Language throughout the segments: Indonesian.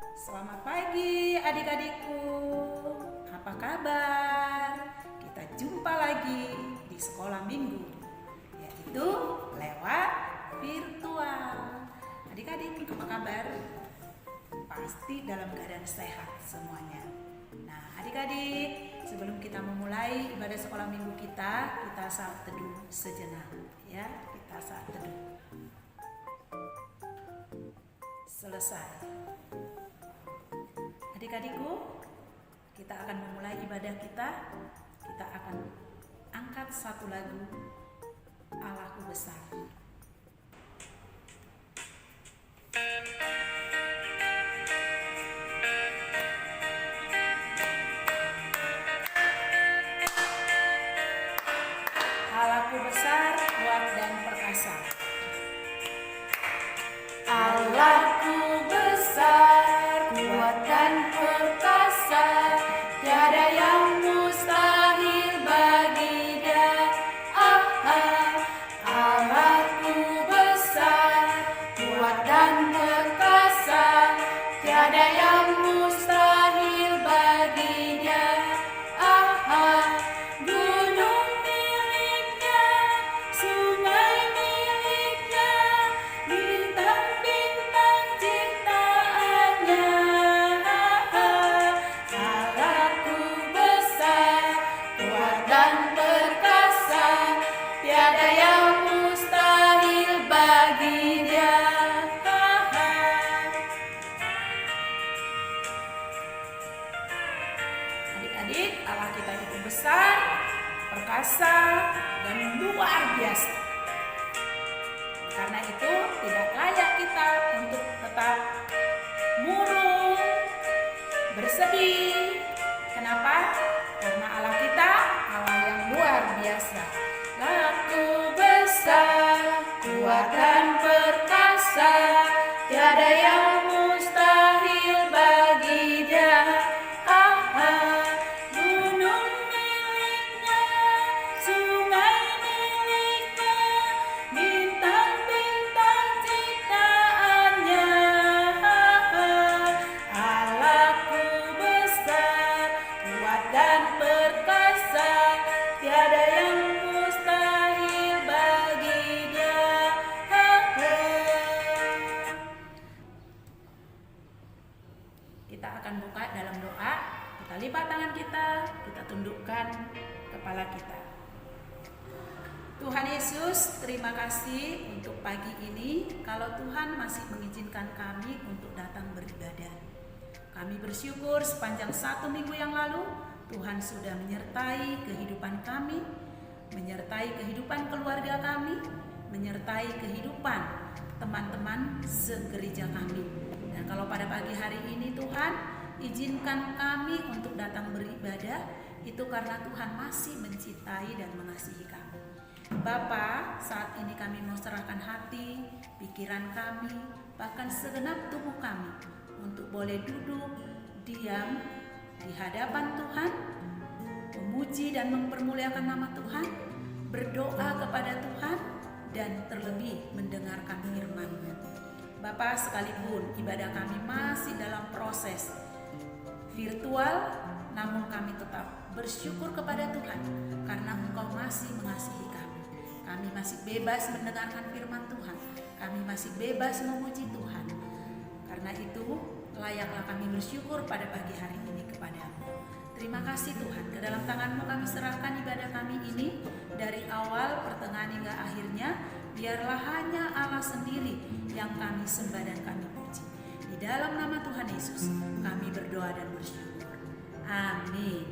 Selamat pagi adik-adikku. Apa kabar? Kita jumpa lagi di sekolah minggu, yaitu lewat virtual. Adik-adik, apa kabar? Pasti dalam keadaan sehat semuanya. Nah, adik-adik, sebelum kita memulai ibadah sekolah minggu kita saat teduh sejenak ya. Kita saat teduh. Selesai. Adik-adikku, kita akan memulai ibadah kita. Kita akan angkat satu lagu, Allahku Besar. Allahku besar, kuat dan perkasa. Allahku besar, kuat dan perkasa, tiada yang mustahil bagi Dia. Allahku besar, kuat dan perkasa, tiada yang mustahil bagi Dia. Gunung miliknya, sungai miliknya, bintang-bintang ciptaannya. Allahku besar, kuat dan perkasa, tiada yang mustahil bagi Dia. Adik-adik, Allah kita itu besar, perkasa, dan luar biasa. Karena itu tidak layak kita untuk tetap murung, bersedih. Kenapa? Karena Allah kita Allah yang luar biasa. Allahku besar, kuat dan perkasa, tiada yang mustahil bagi Dia. Gunung miliknya, sungai miliknya, bintang-bintang ciptaannya. Allahku besar, kuat dan perkasa, tiada yang mustahil bagi Dia. Kita akan buka dalam doa. Kita lipat tangan kita tundukkan kepala kita. Tuhan Yesus, terima kasih untuk pagi ini. Kalau Tuhan masih mengizinkan kami untuk datang beribadah. Kami bersyukur sepanjang 1 minggu yang lalu Tuhan sudah menyertai kehidupan kami, menyertai kehidupan keluarga kami, menyertai kehidupan teman-teman segereja kami. Dan kalau pada pagi hari ini Tuhan izinkan kami untuk datang beribadah, itu karena Tuhan masih mencintai dan mengasihi kami. Bapa, saat ini kami mau serahkan hati, pikiran kami, bahkan segenap tubuh kami untuk boleh duduk, diam di hadapan Tuhan, memuji dan mempermuliakan nama Tuhan, berdoa kepada Tuhan, dan terlebih mendengarkan firman-Nya. Bapa, sekalipun ibadah kami masih dalam proses virtual, namun kami tetap bersyukur kepada Tuhan karena Engkau masih mengasihi kami. Kami masih bebas mendengarkan firman Tuhan. Kami masih bebas memuji Tuhan. Karena itu layaklah kami bersyukur pada pagi hari ini kepada-Mu. Terima kasih Tuhan, ke dalam tangan-Mu kami serahkan ibadah kami ini. Dari awal, pertengahan hingga akhirnya, biarlah hanya Allah sendiri yang kami sembah dan kami puji. Di dalam nama Tuhan Yesus kami berdoa dan bersyukur. Amin.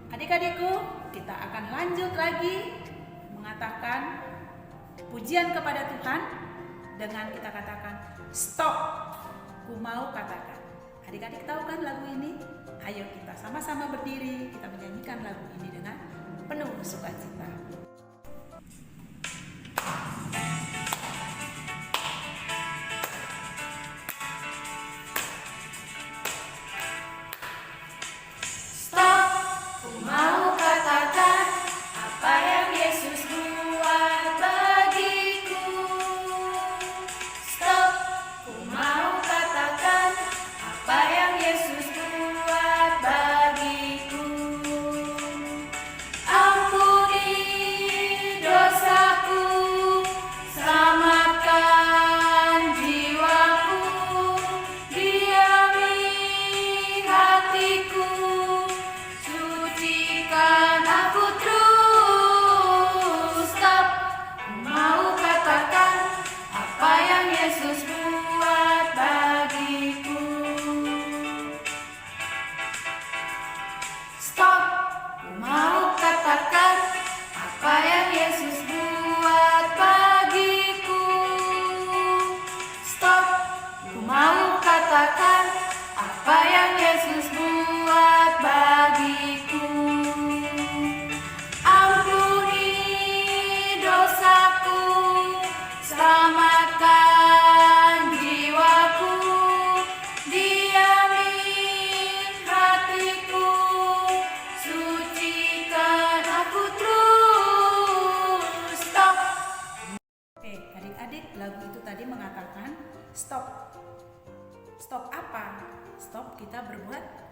Adik-adikku, kita akan lanjut lagi mengatakan pujian kepada Tuhan dengan kita katakan stop, ku mau katakan. Adik-adik tahu kan lagu ini? Ayo kita sama-sama berdiri, kita menyanyikan lagu ini dengan penuh sukacita. Stop, ku mau katakan apa yang Yesus buat bagiku. Stop, ku mau katakan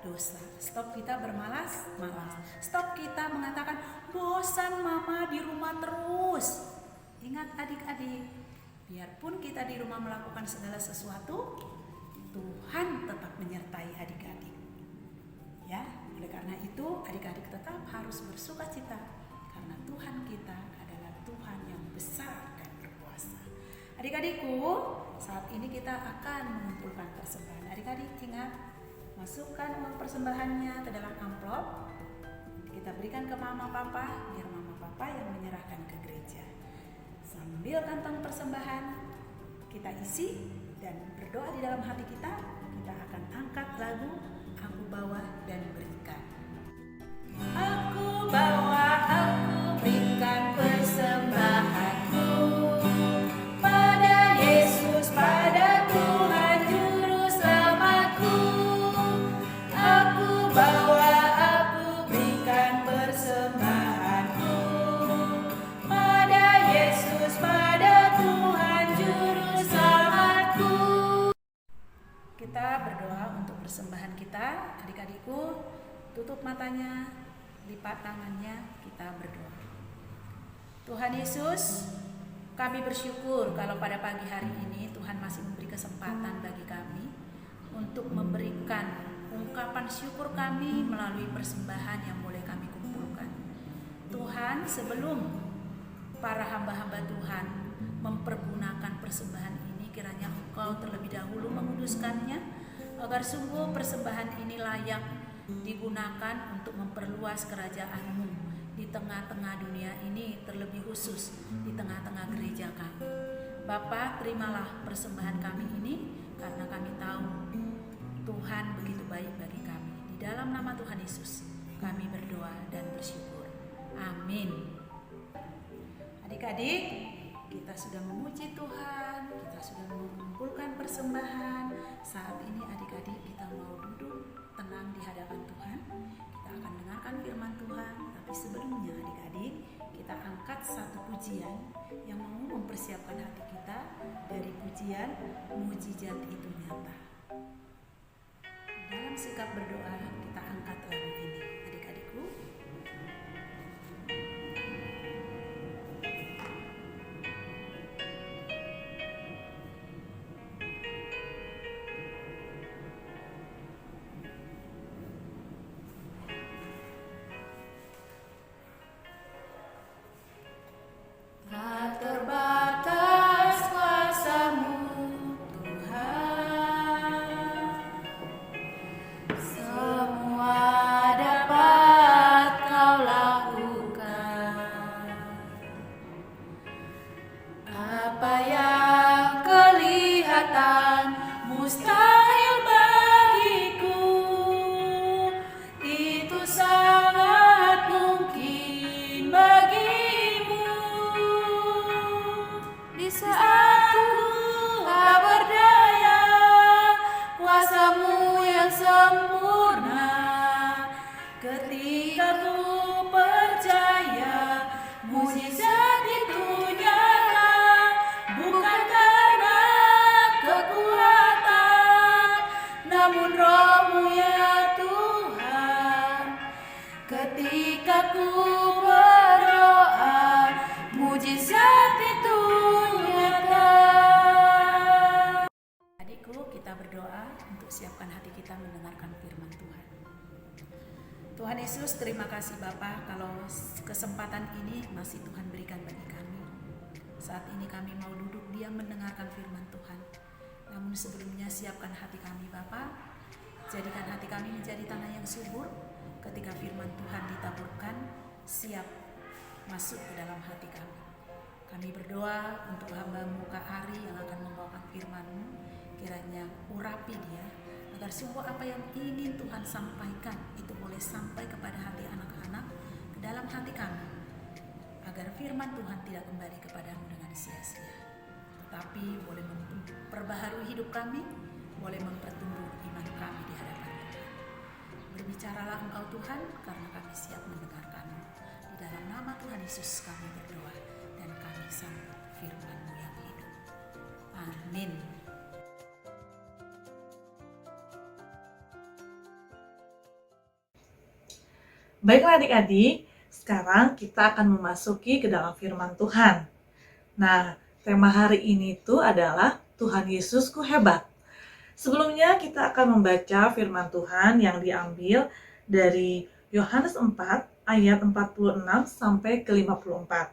dosa. Stop kita bermalas-malas. Stop kita mengatakan, bosan mama di rumah terus. Ingat adik-adik, biarpun kita di rumah melakukan segala sesuatu, Tuhan tetap menyertai adik-adik. Ya, oleh karena itu adik-adik tetap harus bersuka cita karena Tuhan kita adalah Tuhan yang besar dan berkuasa. Adik-adikku, saat ini kita akan mengumpulkan persembahan. Adik-adik ingat, masukkan uang persembahannya ke dalam amplop. Kita berikan ke mama papa, biar mama papa yang menyerahkan ke gereja. Sambil kantong persembahan kita isi dan berdoa di dalam hati kita, kita akan angkat lagu Aku Bawa dan Berikan. Aku bawa, aku berikan persembahanku pada Yesus, pada Tuhan Juru Selamatku. Aku bawa, aku berikan persembahanku pada Yesus, pada Tuhan Juru Selamatku. Kita berdoa untuk persembahan kita. Adik-adikku, tutup matanya, lipat tangannya, kita berdoa. Tuhan Yesus, kami bersyukur kalau pada pagi hari ini Tuhan masih memberi kesempatan bagi kami untuk memberikan ungkapan syukur kami melalui persembahan yang boleh kami kumpulkan. Tuhan, sebelum para hamba-hamba Tuhan mempergunakan persembahan ini, kiranya Engkau terlebih dahulu menguduskannya, agar sungguh persembahan ini layak digunakan untuk memperluas kerajaan-Mu di tengah-tengah dunia ini, terlebih khusus di tengah-tengah gereja kami. Bapa, terimalah persembahan kami ini, karena kami tahu Tuhan begitu baik bagi kami. Di dalam nama Tuhan Yesus kami berdoa dan bersyukur. Amin. Adik-adik, kita sudah memuji Tuhan, kita sudah mengumpulkan persembahan. Saat ini adik-adik kita mau duduk tenang di hadapan Tuhan. Kita akan dengarkan firman Tuhan, tapi sebelumnya adik-adik kita angkat satu pujian yang mau mempersiapkan hati kita dari pujian Mujizat Itu Nyata. Dalam sikap berdoa kita angkat lagu ini, adik-adikku. Tak terbatas kuasa-Mu, Tuhan. Semua dapat Kau lakukan. Apa yang kelihatan mustahil bagiku, itu sangat mungkin bagimu. Di saat ku tak berdaya, kuasa-Mu yang sempurna. Ketika ku percaya, mujizat itu nyata, bukan karena kekuatan, namun Roh-Mu ya Tuhan. Ketika ku berdoa, mujizat itu nyata. Adikku, kita berdoa untuk siapkan hati kita mendengarkan firman Tuhan. Tuhan Yesus, terima kasih Bapa kalau kesempatan ini masih Tuhan berikan bagi kami. Saat ini kami mau duduk diam mendengarkan firman Tuhan. Namun sebelumnya siapkan hati kami Bapa. Jadikan hati kami menjadi tanah yang subur. Ketika firman Tuhan ditaburkan, siap masuk ke dalam hati kami. Kami berdoa untuk hamba-Mu Kak Ari yang akan membawakan firman-Mu. Kiranya urapi dia, agar sungguh apa yang ingin Tuhan sampaikan itu boleh sampai kepada hati anak-anak, ke dalam hati kami, agar firman Tuhan tidak kembali kepadamu dengan sia-sia, tetapi boleh memperbaharui hidup kami, boleh mempertumbuh iman kami di hadapan Tuhan. Berbicaralah Engkau Tuhan, karena kami siap mendengarkan-Mu. Di dalam nama Tuhan Yesus kami berdoa, dan kami sambut firman-Mu yang hidup. Amin. Baiklah adik-adik, sekarang kita akan memasuki ke dalam firman Tuhan. Nah, tema hari ini tuh adalah Tuhan Yesusku hebat. Sebelumnya kita akan membaca firman Tuhan yang diambil dari Yohanes 4 ayat 46 sampai ke 54.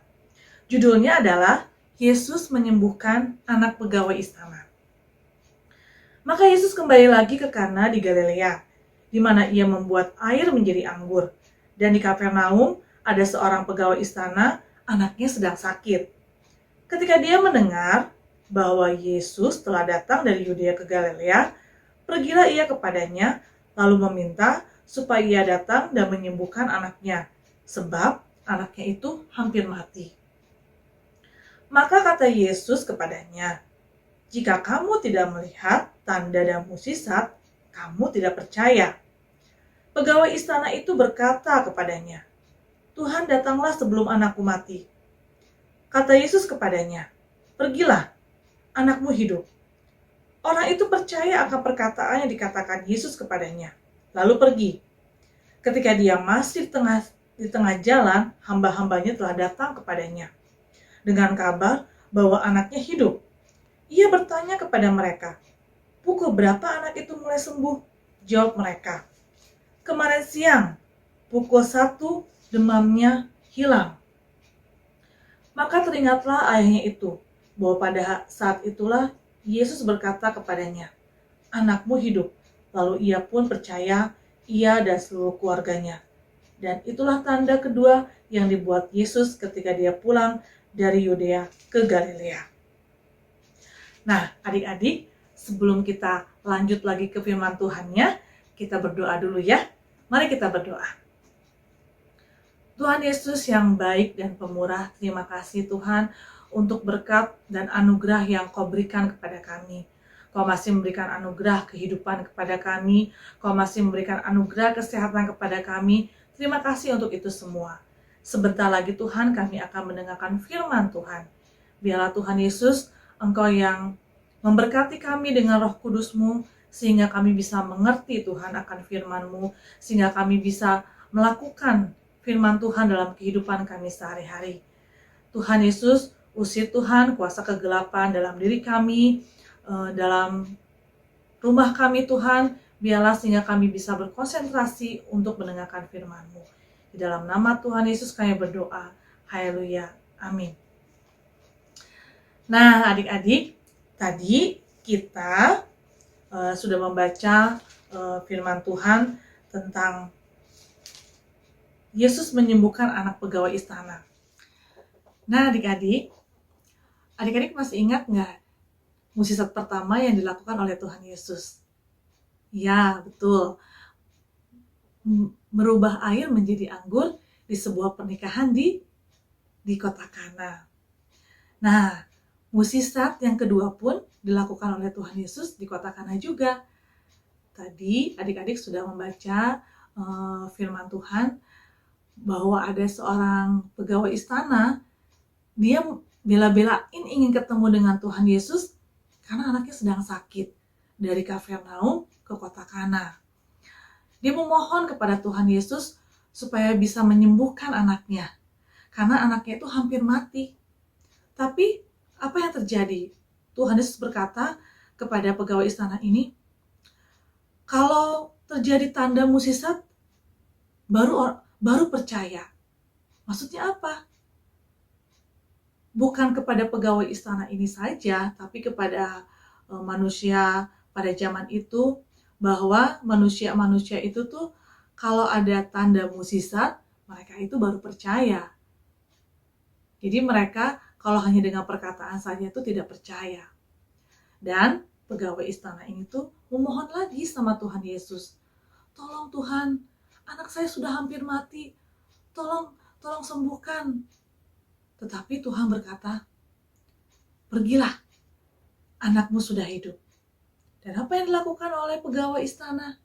Judulnya adalah Yesus menyembuhkan anak pegawai istana. Maka Yesus kembali lagi ke Kana di Galilea, di mana ia membuat air menjadi anggur. Dan di Kapernaum ada seorang pegawai istana, anaknya sedang sakit. Ketika dia mendengar bahwa Yesus telah datang dari Yudea ke Galilea, pergilah ia kepadanya, lalu meminta supaya ia datang dan menyembuhkan anaknya, sebab anaknya itu hampir mati. Maka kata Yesus kepadanya, "Jika kamu tidak melihat tanda dan mukjizat, kamu tidak percaya." Pegawai istana itu berkata kepadanya, "Tuhan, datanglah sebelum anakku mati." Kata Yesus kepadanya, "Pergilah, anakmu hidup." Orang itu percaya akan perkataan yang dikatakan Yesus kepadanya, lalu pergi. Ketika dia masih di tengah jalan, hamba-hambanya telah datang kepadanya dengan kabar bahwa anaknya hidup. Ia bertanya kepada mereka, "Pukul berapa anak itu mulai sembuh?" Jawab mereka, "Kemarin siang, pukul 1, demamnya hilang." Maka teringatlah ayahnya itu, bahwa pada saat itulah Yesus berkata kepadanya, "Anakmu hidup." Lalu ia pun percaya, ia dan seluruh keluarganya. Dan itulah tanda kedua yang dibuat Yesus ketika dia pulang dari Yudea ke Galilea. Nah, adik-adik, sebelum kita lanjut lagi ke firman Tuhannya, kita berdoa dulu ya. Mari kita berdoa. Tuhan Yesus yang baik dan pemurah, terima kasih Tuhan untuk berkat dan anugerah yang Kau berikan kepada kami. Kau masih memberikan anugerah kehidupan kepada kami, Kau masih memberikan anugerah kesehatan kepada kami. Terima kasih untuk itu semua. Sebentar lagi Tuhan kami akan mendengarkan firman Tuhan. Biarlah Tuhan Yesus, Engkau yang memberkati kami dengan Roh Kudus-Mu, sehingga kami bisa mengerti Tuhan akan firman-Mu, sehingga kami bisa melakukan firman Tuhan dalam kehidupan kami sehari-hari. Tuhan Yesus, usir Tuhan kuasa kegelapan dalam diri kami, dalam rumah kami Tuhan, biarlah sehingga kami bisa berkonsentrasi untuk mendengarkan firman-Mu. Di dalam nama Tuhan Yesus kami berdoa. Haleluya. Amin. Nah, adik-adik, tadi kita sudah membaca firman Tuhan tentang Yesus menyembuhkan anak pegawai istana. Nah, adik-adik masih ingat nggak mukjizat pertama yang dilakukan oleh Tuhan Yesus? Ya, betul. Merubah air menjadi anggur di sebuah pernikahan di kota Kana. Nah, mukjizat yang kedua pun dilakukan oleh Tuhan Yesus di kota Kana juga. Tadi adik-adik sudah membaca firman Tuhan bahwa ada seorang pegawai istana, dia bela-belain ingin ketemu dengan Tuhan Yesus karena anaknya sedang sakit, dari Kapernaum ke kota Kana. Dia memohon kepada Tuhan Yesus supaya bisa menyembuhkan anaknya, karena anaknya itu hampir mati. Tapi apa yang terjadi? Tuhan Yesus berkata kepada pegawai istana ini, "Kalau terjadi tanda mukjizat, baru percaya." Maksudnya apa? Bukan kepada pegawai istana ini saja, tapi kepada manusia pada zaman itu, bahwa manusia-manusia itu tuh kalau ada tanda mukjizat, mereka itu baru percaya. Jadi mereka kalau hanya dengan perkataan saja itu tidak percaya. Dan pegawai istana ini tuh memohon lagi sama Tuhan Yesus, "Tolong Tuhan, anak saya sudah hampir mati, tolong sembuhkan." Tetapi Tuhan berkata, "Pergilah, anakmu sudah hidup." Dan apa yang dilakukan oleh pegawai istana?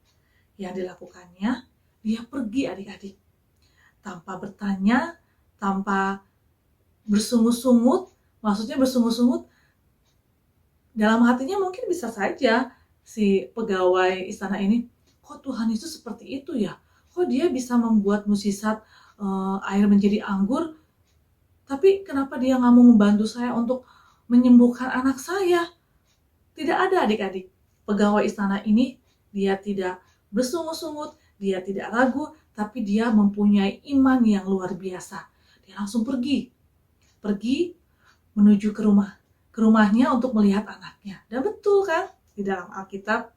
Yang dilakukannya, dia pergi adik-adik. Tanpa bertanya, tanpa bersungut-sungut, maksudnya bersungut-sungut, dalam hatinya mungkin bisa saja si pegawai istana ini, "Kok Tuhan Yesus seperti itu ya? kok dia bisa membuat mukjizat air menjadi anggur, tapi kenapa dia nggak mau membantu saya untuk menyembuhkan anak saya? Tidak ada adik-adik. Pegawai istana ini, dia tidak bersungut-sungut, dia tidak ragu, tapi dia mempunyai iman yang luar biasa. Dia langsung pergi menuju ke rumahnya untuk melihat anaknya. Dan betul kan, di dalam Alkitab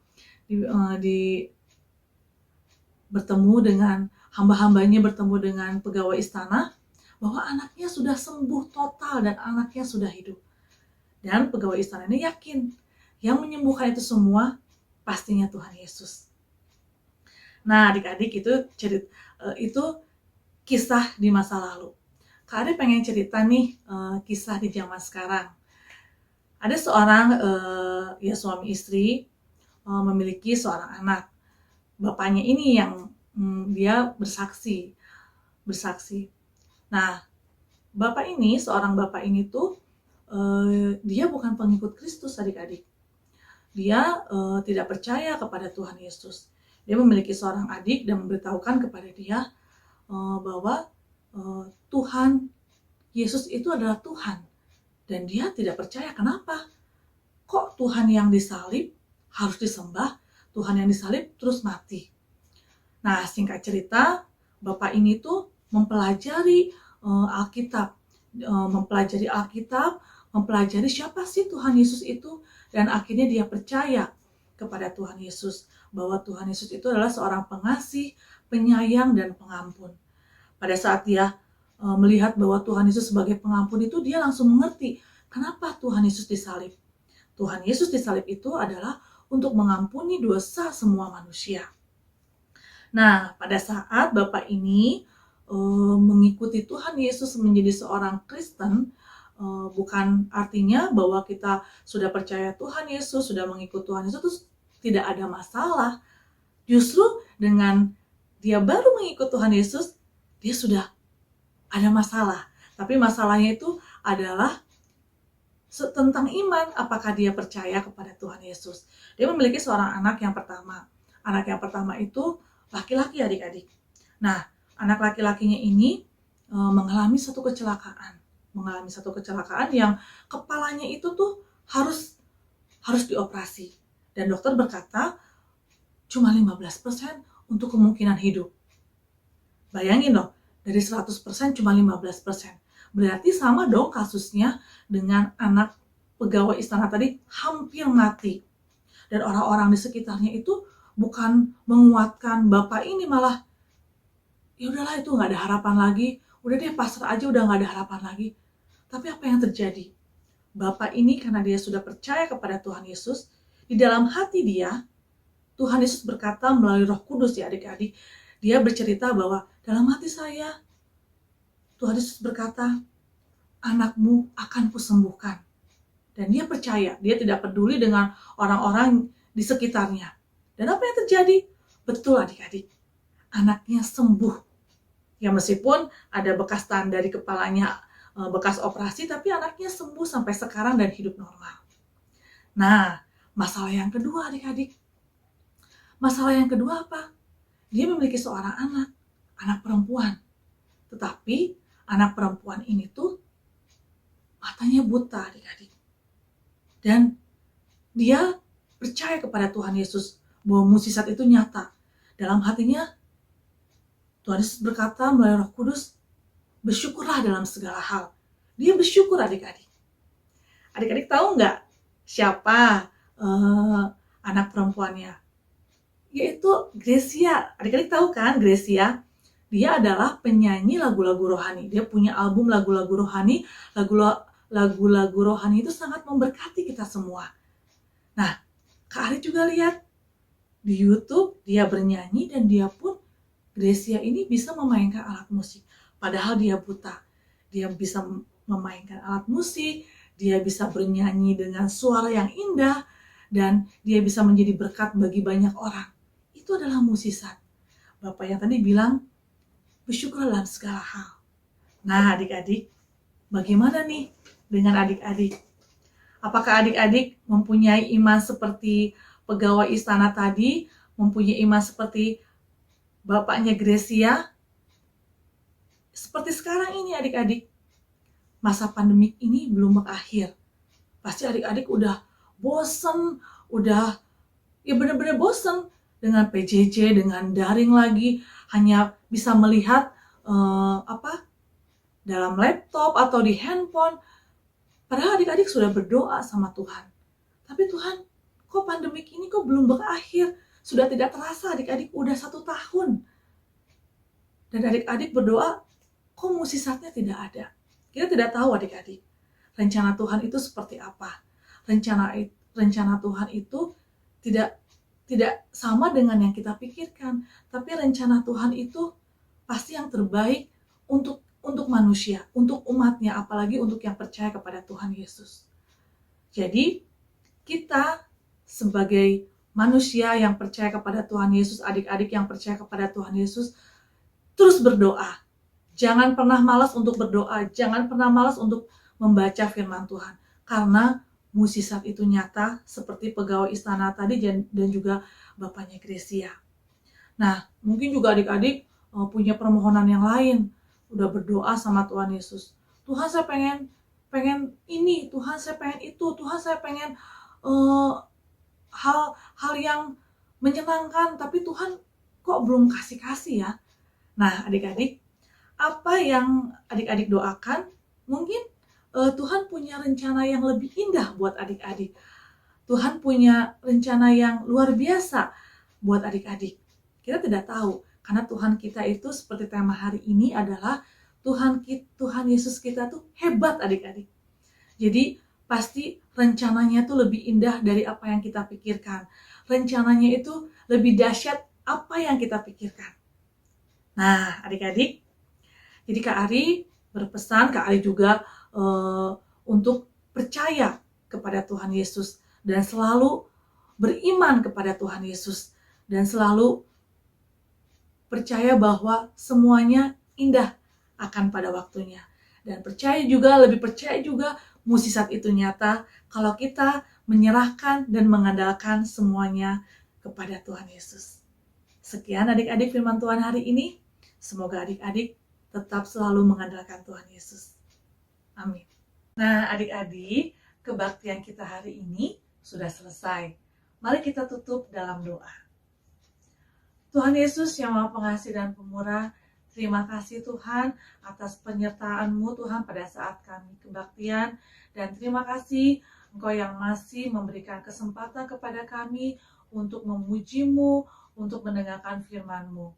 bertemu dengan hamba-hambanya, bertemu dengan pegawai istana, bahwa anaknya sudah sembuh total dan anaknya sudah hidup. Dan pegawai istana ini yakin, yang menyembuhkan itu semua pastinya Tuhan Yesus. Nah, adik-adik, itu kisah di masa lalu. Kak Ade pengen cerita nih kisah di zaman sekarang. Ada seorang suami istri memiliki seorang anak. Bapaknya ini yang dia bersaksi. Nah, seorang bapak ini tuh dia bukan pengikut Kristus, adik-adik. Dia tidak percaya kepada Tuhan Yesus. Dia memiliki seorang adik dan memberitahukan kepada dia bahwa Tuhan Yesus itu adalah Tuhan. Dan dia tidak percaya. Kenapa? Kok Tuhan yang disalib harus disembah? Tuhan yang disalib terus mati. Nah, singkat cerita, bapak ini tuh mempelajari Alkitab, mempelajari siapa sih Tuhan Yesus itu, dan akhirnya dia percaya kepada Tuhan Yesus, bahwa Tuhan Yesus itu adalah seorang pengasih, penyayang, dan pengampun. Pada saat dia melihat bahwa Tuhan Yesus sebagai pengampun itu, dia langsung mengerti kenapa Tuhan Yesus disalib. Tuhan Yesus disalib itu adalah untuk mengampuni dosa semua manusia. Nah, pada saat bapak ini mengikuti Tuhan Yesus menjadi seorang Kristen, bukan artinya bahwa kita sudah percaya Tuhan Yesus, sudah mengikuti Tuhan Yesus, terus tidak ada masalah. Justru dengan dia baru mengikuti Tuhan Yesus, dia sudah ada masalah. Tapi masalahnya itu adalah tentang iman, apakah dia percaya kepada Tuhan Yesus. Dia memiliki seorang anak yang pertama. Anak yang pertama itu laki-laki, adik-adik. Nah, anak laki-lakinya ini mengalami satu kecelakaan yang kepalanya itu tuh harus dioperasi. Dan dokter berkata cuma 15% untuk kemungkinan hidup. Bayangin dong, dari 100% cuma 15%. Berarti sama dong kasusnya dengan anak pegawai istana tadi, hampir mati. Dan orang-orang di sekitarnya itu bukan menguatkan bapak ini, malah ya udahlah, itu nggak ada harapan lagi. Udah deh, pasrah aja, udah nggak ada harapan lagi. Tapi apa yang terjadi? Bapak ini karena dia sudah percaya kepada Tuhan Yesus, di dalam hati dia, Tuhan Yesus berkata melalui Roh Kudus, ya adik-adik, dia bercerita bahwa dalam hati saya, Tuhan Yesus berkata, anakmu akan kusembuhkan. Dan dia percaya, dia tidak peduli dengan orang-orang di sekitarnya. Dan apa yang terjadi? Betul adik-adik, anaknya sembuh. Ya meskipun ada bekas tanda di kepalanya, bekas operasi, tapi anaknya sembuh sampai sekarang dan hidup normal. Nah, masalah yang kedua adik-adik. Masalah yang kedua apa? Dia memiliki seorang anak perempuan. Tetapi anak perempuan ini tuh matanya buta, adik-adik. Dan dia percaya kepada Tuhan Yesus bahwa mukjizat itu nyata. Dalam hatinya, Tuhan Yesus berkata melalui Roh Kudus, bersyukurlah dalam segala hal. Dia bersyukur, adik-adik. Adik-adik tahu nggak siapa anak perempuannya? Yaitu Gracia. Adik-adik tahu kan Gracia? Dia adalah penyanyi lagu-lagu rohani. Dia punya album lagu-lagu rohani. Lagu-lagu rohani itu sangat memberkati kita semua. Nah, Kak Ari juga lihat di YouTube dia bernyanyi, dan dia pun, Gracia ini bisa memainkan alat musik. Padahal dia buta. Dia bisa memainkan alat musik, dia bisa bernyanyi dengan suara yang indah, dan dia bisa menjadi berkat bagi banyak orang. Itu adalah mukjizat. Bapak yang tadi bilang, bersyukur dalam segala hal. Nah adik-adik, bagaimana nih dengan adik-adik? Apakah adik-adik mempunyai iman seperti pegawai istana tadi, mempunyai iman seperti bapaknya Gracia, seperti sekarang ini adik-adik, masa pandemik ini belum berakhir. Pasti adik-adik udah bosen, udah ya benar-benar bosen dengan PJJ, dengan daring lagi, hanya bisa melihat dalam laptop atau di handphone. Padahal adik-adik sudah berdoa sama Tuhan. Tapi Tuhan, kok pandemik ini kok belum berakhir? Sudah tidak terasa adik-adik, udah 1 tahun. Dan adik-adik berdoa, kok mukjizatnya tidak ada? Kita tidak tahu adik-adik, rencana Tuhan itu seperti apa. Rencana Tuhan itu tidak sama dengan yang kita pikirkan. Tapi rencana Tuhan itu pasti yang terbaik untuk manusia, untuk umatnya, apalagi untuk yang percaya kepada Tuhan Yesus. Jadi, kita sebagai manusia yang percaya kepada Tuhan Yesus, adik-adik yang percaya kepada Tuhan Yesus, terus berdoa. Jangan pernah malas untuk berdoa, jangan pernah malas untuk membaca firman Tuhan. Karena mukjizat itu nyata, seperti pegawai istana tadi dan juga bapaknya Gracia. Nah, mungkin juga adik-adik punya permohonan yang lain. Udah berdoa sama Tuhan Yesus. Tuhan, saya pengen ini, Tuhan saya pengen itu, Tuhan saya pengen hal yang menyenangkan, tapi Tuhan kok belum kasih ya. Nah, adik-adik, apa yang adik-adik doakan, mungkin Tuhan punya rencana yang lebih indah buat adik-adik. Tuhan punya rencana yang luar biasa buat adik-adik. Kita tidak tahu, karena Tuhan kita itu seperti tema hari ini adalah Tuhan Yesus kita tuh hebat adik-adik. Jadi pasti rencananya tuh lebih indah dari apa yang kita pikirkan. Rencananya itu lebih dahsyat apa yang kita pikirkan. Nah adik-adik, jadi Kak Ari berpesan, Kak Ari juga untuk percaya kepada Tuhan Yesus dan selalu beriman kepada Tuhan Yesus dan selalu percaya bahwa semuanya indah akan pada waktunya. Dan lebih percaya juga mukjizat itu nyata kalau kita menyerahkan dan mengandalkan semuanya kepada Tuhan Yesus. Sekian adik-adik firman Tuhan hari ini. Semoga adik-adik tetap selalu mengandalkan Tuhan Yesus. Amin. Nah adik-adik, kebaktian kita hari ini sudah selesai. Mari kita tutup dalam doa. Tuhan Yesus yang Maha Pengasih dan Pemurah, terima kasih Tuhan atas penyertaan-Mu Tuhan pada saat kami kebaktian. Dan terima kasih Engkau yang masih memberikan kesempatan kepada kami untuk memuji-Mu, untuk mendengarkan firman-Mu.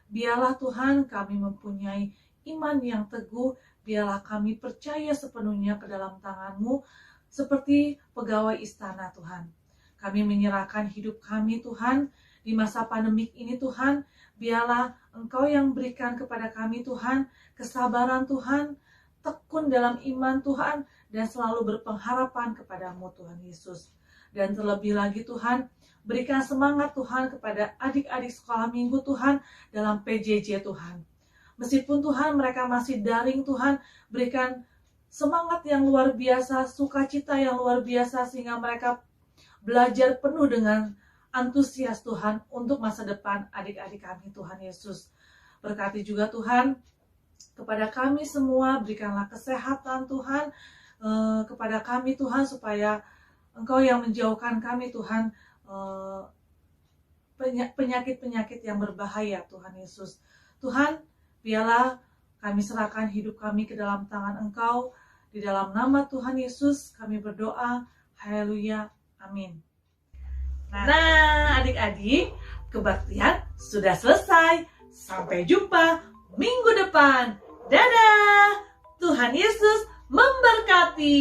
Biarlah Tuhan kami mempunyai iman yang teguh, biarlah kami percaya sepenuhnya ke dalam tangan-Mu seperti pegawai istana Tuhan. Kami menyerahkan hidup kami Tuhan di masa pandemik ini Tuhan, biarlah Engkau yang berikan kepada kami Tuhan, kesabaran Tuhan, tekun dalam iman Tuhan, dan selalu berpengharapan kepadamu Tuhan Yesus. Dan terlebih lagi Tuhan, berikan semangat Tuhan kepada adik-adik sekolah minggu Tuhan dalam PJJ Tuhan. Meskipun Tuhan mereka masih daring Tuhan, berikan semangat yang luar biasa, sukacita yang luar biasa sehingga mereka belajar penuh dengan antusias Tuhan untuk masa depan adik-adik kami Tuhan Yesus. Berkati juga Tuhan kepada kami semua, berikanlah kesehatan Tuhan kepada kami Tuhan, supaya Engkau yang menjauhkan kami Tuhan penyakit-penyakit yang berbahaya Tuhan Yesus. Tuhan, biarlah kami serahkan hidup kami ke dalam tangan Engkau. Di dalam nama Tuhan Yesus kami berdoa. Haleluya. Amin. Nah, adik-adik, kebaktian sudah selesai. Sampai jumpa minggu depan. Dadah. Tuhan Yesus memberkati.